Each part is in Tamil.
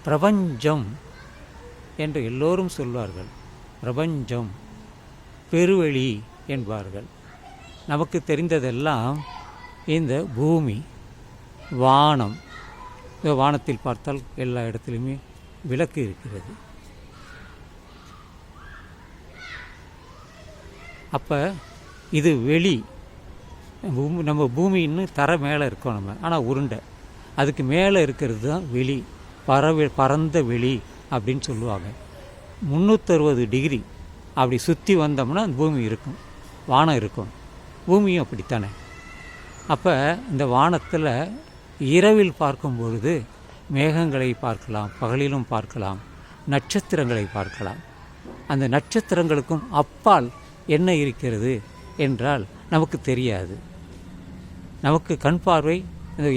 பிரபஞ்சம் என்று எல்லோரும் சொல்வார்கள். பிரபஞ்சம், பெருவெளி என்பார்கள். நமக்கு தெரிந்ததெல்லாம் இந்த பூமி, வானம். இந்த வானத்தில் பார்த்தால் எல்லா இடத்துலையுமே விளக்கு இருக்கிறது. அப்போ இது வெளி. நம்ம பூமின்னு தர மேலே இருக்கோம் நம்ம, ஆனால் உருண்டை. அதுக்கு மேலே இருக்கிறது தான் வெளி, பரந்த வெளி அப்படின்னு சொல்லுவாங்க. 360 டிகிரி அப்படி சுற்றி வந்தோம்னா அந்த பூமி இருக்கும், வானம் இருக்கும். பூமியும் அப்படித்தானே. அப்போ இந்த வானத்தில் இரவில் பார்க்கும் பொழுது மேகங்களை பார்க்கலாம், பகலிலும் பார்க்கலாம், நட்சத்திரங்களை பார்க்கலாம். அந்த நட்சத்திரங்களுக்கும் அப்பால் என்ன இருக்கிறது என்றால் நமக்கு தெரியாது. நமக்கு கண் பார்வை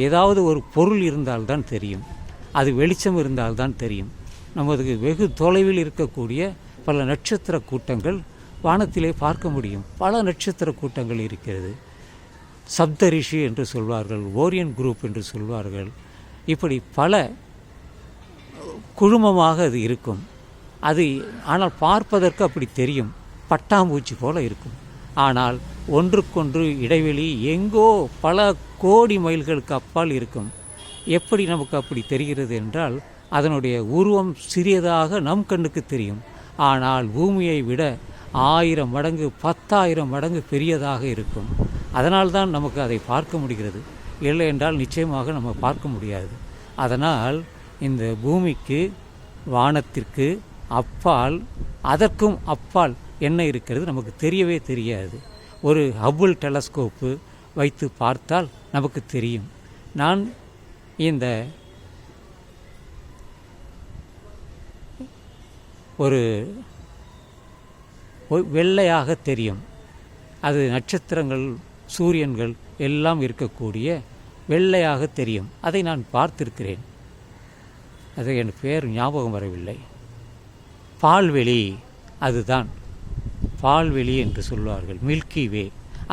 ஏதாவது ஒரு பொருள் இருந்தால்தான் தெரியும், அது வெளிச்சம் இருந்தால்தான் தெரியும். நமது வெகு தொலைவில் இருக்கக்கூடிய பல நட்சத்திர கூட்டங்கள் வானத்திலே பார்க்க முடியும். பல நட்சத்திர கூட்டங்கள் இருக்கிறது. சப்தரிஷி என்று சொல்வார்கள், ஓரியன் குரூப் என்று சொல்வார்கள். இப்படி பல குழுமமாக அது இருக்கும். அது ஆனால் பார்ப்பதற்கு அப்படி தெரியும், பட்டாம்பூச்சி போல இருக்கும். ஆனால் ஒன்றுக்கொன்று இடைவெளி எங்கோ பல கோடி மைல்களுக்கு அப்பால் இருக்கும். எப்படி நமக்கு அப்படி தெரிகிறது என்றால், அதனுடைய உருவம் சிறியதாக நம் கண்ணுக்கு தெரியும். ஆனால் பூமியை விட 1000 மடங்கு 10,000 மடங்கு பெரியதாக இருக்கும். அதனால்தான் நமக்கு அதை பார்க்க முடிகிறது. இல்லை என்றால் நிச்சயமாக நம்ம பார்க்க முடியாது. அதனால் இந்த பூமிக்கு, வானத்திற்கு அப்பால், அதற்கும் அப்பால் என்ன இருக்கிறது நமக்கு தெரியவே தெரியாது. ஒரு ஹப்பிள் டெலஸ்கோப்பு வைத்து பார்த்தால் நமக்கு தெரியும். நான் இந்த ஒரு வெள்ளையாக தெரியும், அது நட்சத்திரங்கள், சூரியன்கள் எல்லாம் இருக்கக்கூடிய வெள்ளையாக தெரியும். அதை நான் பார்த்திருக்கிறேன். அது என் பேர் ஞாபகம் வரவில்லை. பால்வெளி, அதுதான் பால்வெளி என்று சொல்வார்கள். மில்கி வே,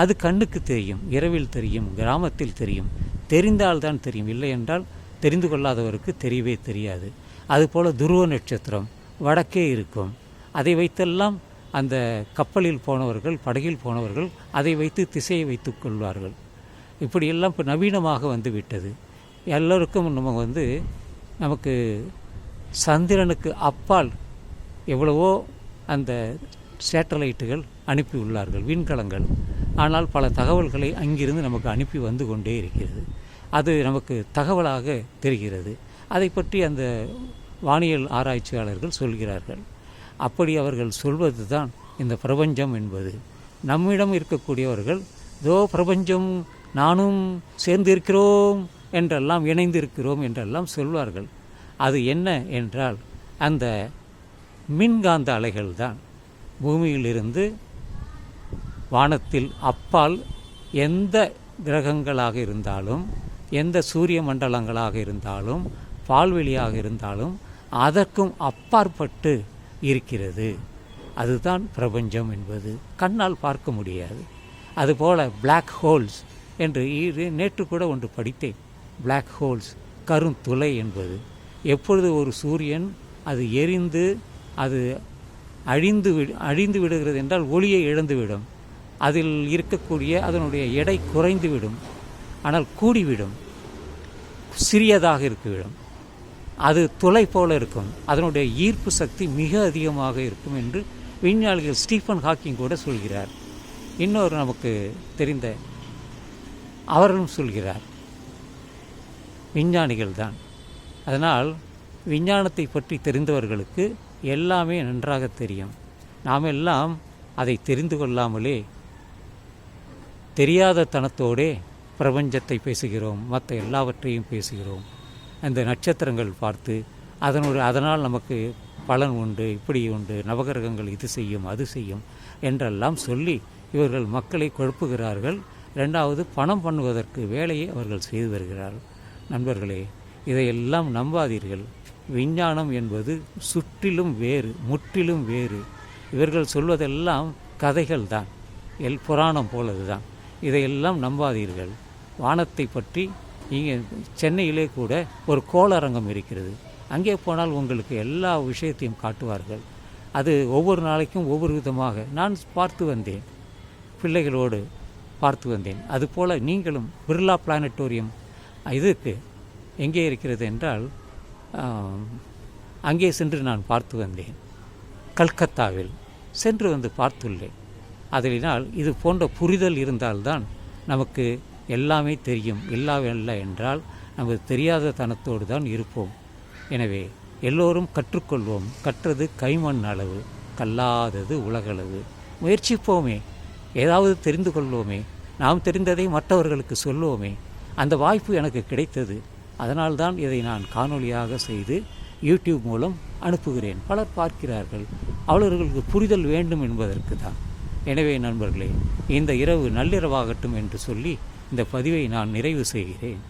அது கண்ணுக்கு தெரியும், இரவில் தெரியும், கிராமத்தில் தெரியும். தெரிந்தால்தான் தெரியும், இல்லை என்றால் தெரிந்து கொள்ளாதவருக்கு தெரியவே தெரியாது. அதுபோல் துருவ நட்சத்திரம் வடக்கே இருக்கும். அதை வைத்தெல்லாம் அந்த கப்பலில் போனவர்கள், படகில் போனவர்கள் அதை வைத்து திசையை வைத்து கொள்வார்கள். இப்படியெல்லாம் இப்போ நவீனமாக வந்து விட்டது. எல்லோருக்கும் நமக்கு சந்திரனுக்கு அப்பால் எவ்வளவோ அந்த சேட்டலைட்டுகள் அனுப்பி உள்ளார்கள், விண்கலங்கள். ஆனால் பல தகவல்களை அங்கிருந்து நமக்கு அனுப்பி வந்து கொண்டே இருக்கிறது. அது நமக்கு தகவலாக தெரிகிறது. அதை பற்றி அந்த வானியல் ஆராய்ச்சியாளர்கள் சொல்கிறார்கள். அப்படி அவர்கள் சொல்வது தான் இந்த பிரபஞ்சம் என்பது. நம்மிடம் இருக்கக்கூடியவர்கள் இதோ பிரபஞ்சம், நானும் சேர்ந்து இருக்கிறோம் என்றெல்லாம், இணைந்திருக்கிறோம் என்றெல்லாம் சொல்வார்கள். அது என்ன என்றால் அந்த மின்காந்த அலைகள் தான். பூமியிலிருந்து வானத்தில் அப்பால் எந்த கிரகங்களாக இருந்தாலும், எந்த சூரிய மண்டலங்களாக இருந்தாலும், பால்வெளியாக இருந்தாலும் அதற்கும் அப்பாற்பட்டு இருக்கிறது. அதுதான் பிரபஞ்சம் என்பது. கண்ணால் பார்க்க முடியாது. அதுபோல் பிளாக் ஹோல்ஸ் என்று நேற்று கூட ஒன்று படித்தேன். பிளாக் ஹோல்ஸ், கருந்துளை என்பது எப்பொழுது ஒரு சூரியன் அது எரிந்து அது அழிந்து விடுகிறது என்றால் ஒளியை இழந்துவிடும். அதில் இருக்கக்கூடிய அதனுடைய எடை குறைந்துவிடும், ஆனால் கூடிவிடும், சிறியதாக இருக்கிவிடும். அது துளை போல இருக்கும். அதனுடைய ஈர்ப்பு சக்தி மிக அதிகமாக இருக்கும் என்று விஞ்ஞானிகள் ஸ்டீஃபன் ஹாக்கிங் கூட சொல்கிறார். இன்னொரு நமக்கு தெரிந்த அவர்களும் சொல்கிறார். விஞ்ஞானிகள் தான். அதனால் விஞ்ஞானத்தை பற்றி தெரிந்தவர்களுக்கு எல்லாமே நன்றாக தெரியும். நாம் எல்லாம் அதை தெரிந்து கொள்ளாமலே தெரியாத தனத்தோடே பிரபஞ்சத்தை பேசுகிறோம், மற்ற எல்லாவற்றையும் பேசுகிறோம். அந்த நட்சத்திரங்கள் பார்த்து அதனால் நமக்கு பலன் உண்டு, இப்படி உண்டு, நவகிரகங்கள் இது செய்யும் அது செய்யும் என்றெல்லாம் சொல்லி இவர்கள் மக்களை குழப்புகிறார்கள். ரெண்டாவது, பணம் பண்ணுவதற்கு வேலையை அவர்கள் செய்து வருகிறார்கள். நண்பர்களே, இதையெல்லாம் நம்பாதீர்கள். விஞ்ஞானம் என்பது சுற்றிலும் வேறு, முற்றிலும் வேறு. இவர்கள் சொல்வதெல்லாம் கதைகள் தான், புராணம் போலது தான். இதையெல்லாம் நம்பாதீர்கள். வானத்தை பற்றி இங்கே சென்னையிலே கூட ஒரு கோளரங்கம் இருக்கிறது. அங்கே போனால் உங்களுக்கு எல்லா விஷயத்தையும் காட்டுவார்கள். அது ஒவ்வொரு நாளைக்கும் ஒவ்வொரு விதமாக நான் பார்த்து வந்தேன், பிள்ளைகளோடு பார்த்து வந்தேன். அதுபோல் நீங்களும் பிர்லா பிளானட்டோரியம் இதுக்கு எங்கே இருக்கிறது என்றால் அங்கே சென்று நான் பார்த்து வந்தேன். கல்கத்தாவில் சென்று வந்து பார்த்துள்ளேன். அதனால் இது போன்ற புரிதல் இருந்தால்தான் நமக்கு எல்லாமே தெரியும். இல்லை என்றால் நமக்கு தெரியாத தனத்தோடு தான் இருப்போம். எனவே எல்லோரும் கற்றுக்கொள்வோம். கற்றது கைமண் அளவு, கல்லாதது உலகளவு. முயற்சிப்போமே, ஏதாவது தெரிந்து கொள்வோமே, நாம் தெரிந்ததை மற்றவர்களுக்கு சொல்லுவோமே. அந்த வாய்ப்பு எனக்கு கிடைத்தது. அதனால்தான் இதை நான் காணொளியாக செய்து யூடியூப் மூலம் அனுப்புகிறேன். பலர் பார்க்கிறார்கள். அவர்களுக்கு புரிதல் வேண்டும் என்பதற்கு தான். எனவே நண்பர்களே, இந்த இரவு நள்ளிரவாகட்டும் என்று சொல்லி இந்த பதிவை நான் நிறைவு செய்கிறேன்.